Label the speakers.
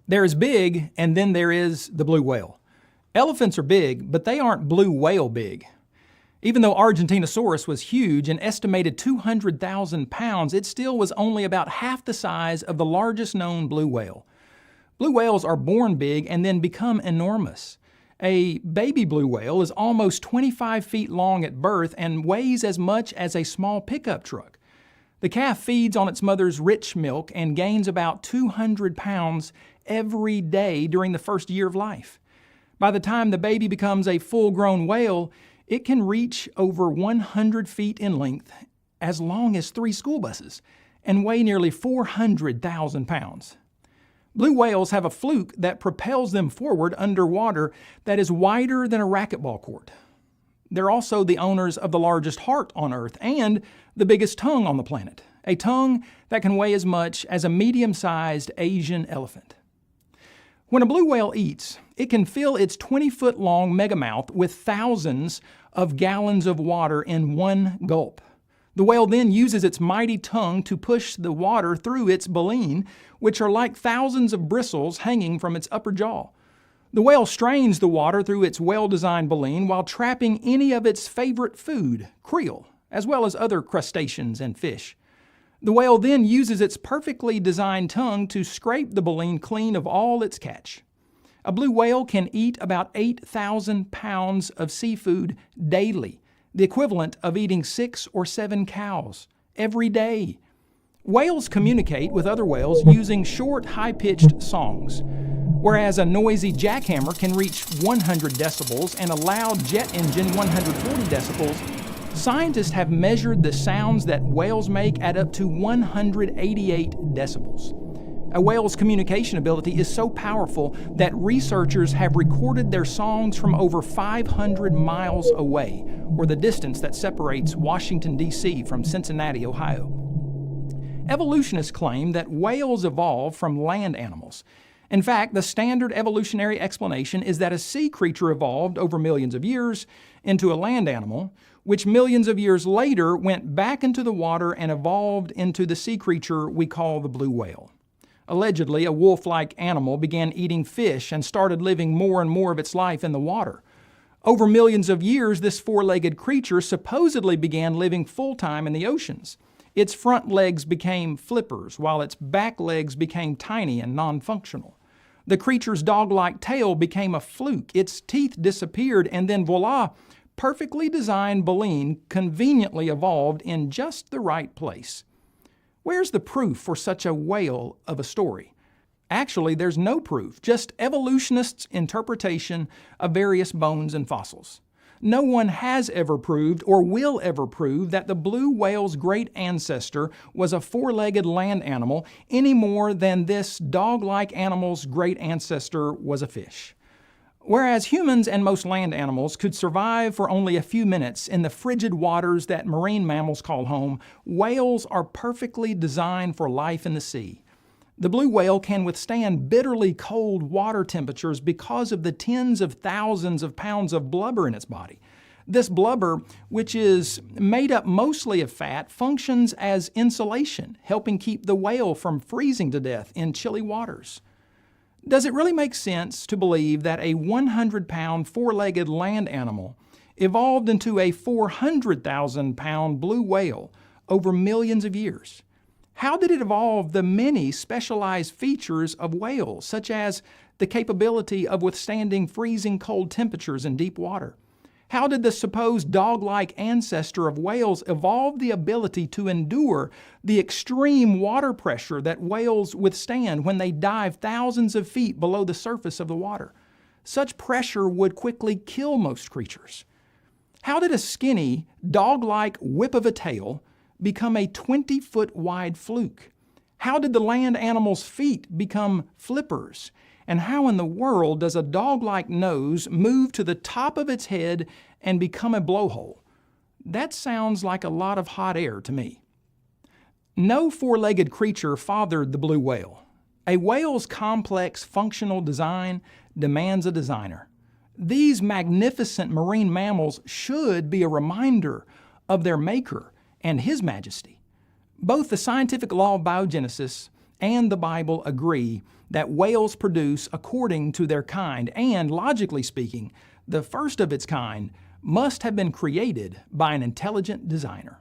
Speaker 1: There is big, and then there is the blue whale. Elephants are big, but they aren't blue whale big. Even though Argentinosaurus was huge, an estimated 200,000 pounds, it still was only about half the size of the largest known blue whale. Blue whales are born big and then become enormous. A baby blue whale is almost 25 feet long at birth and weighs as much as a small pickup truck. The calf feeds on its mother's rich milk and gains about 200 pounds every day during the first year of life. By the time the baby becomes a full-grown whale, it can reach over 100 feet in length, as long as 3 school buses, and weigh nearly 400,000 pounds. Blue whales have a fluke that propels them forward underwater that is wider than a racquetball court. They're also the owners of the largest heart on Earth and the biggest tongue on the planet, a tongue that can weigh as much as a medium-sized Asian elephant. When a blue whale eats, it can fill its 20-foot-long megamouth with thousands of gallons of water in one gulp. The whale then uses its mighty tongue to push the water through its baleen, which are like thousands of bristles hanging from its upper jaw. The whale strains the water through its well-designed baleen while trapping any of its favorite food, krill, as well as other crustaceans and fish. The whale then uses its perfectly designed tongue to scrape the baleen clean of all its catch. A blue whale can eat about 8,000 pounds of seafood daily, the equivalent of eating 6 or 7 cows every day. Whales communicate with other whales using short, high-pitched songs. Whereas a noisy jackhammer can reach 100 decibels and a loud jet engine 140 decibels, scientists have measured the sounds that whales make at up to 188 decibels. A whale's communication ability is so powerful that researchers have recorded their songs from over 500 miles away, or the distance that separates Washington, D.C. from Cincinnati, Ohio. Evolutionists claim that whales evolved from land animals. In fact, the standard evolutionary explanation is that a sea creature evolved over millions of years into a land animal, which millions of years later went back into the water and evolved into the sea creature we call the blue whale. Allegedly, a wolf-like animal began eating fish and started living more and more of its life in the water. Over millions of years, this four-legged creature supposedly began living full-time in the oceans. Its front legs became flippers, while its back legs became tiny and non-functional. The creature's dog-like tail became a fluke, its teeth disappeared, and then voila, perfectly designed baleen conveniently evolved in just the right place. Where's the proof for such a whale of a story? Actually, there's no proof, just evolutionists' interpretation of various bones and fossils. No one has ever proved or will ever prove that the blue whale's great ancestor was a four-legged land animal any more than this dog-like animal's great ancestor was a fish. Whereas humans and most land animals could survive for only a few minutes in the frigid waters that marine mammals call home, whales are perfectly designed for life in the sea. The blue whale can withstand bitterly cold water temperatures because of the tens of thousands of pounds of blubber in its body. This blubber, which is made up mostly of fat, functions as insulation, helping keep the whale from freezing to death in chilly waters. Does it really make sense to believe that a 100-pound, four-legged land animal evolved into a 400,000-pound blue whale over millions of years? How did it evolve the many specialized features of whales, such as the capability of withstanding freezing cold temperatures in deep water? How did the supposed dog-like ancestor of whales evolve the ability to endure the extreme water pressure that whales withstand when they dive thousands of feet below the surface of the water? Such pressure would quickly kill most creatures. How did a skinny, dog-like whip of a tail become a 20-foot wide fluke? How did the land animal's feet become flippers? And how in the world does a dog-like nose move to the top of its head and become a blowhole? That sounds like a lot of hot air to me. No four-legged creature fathered the blue whale. A whale's complex functional design demands a designer. These magnificent marine mammals should be a reminder of their maker and His Majesty. Both the scientific law of biogenesis and the Bible agree that whales produce according to their kind, and logically speaking, the first of its kind must have been created by an intelligent designer.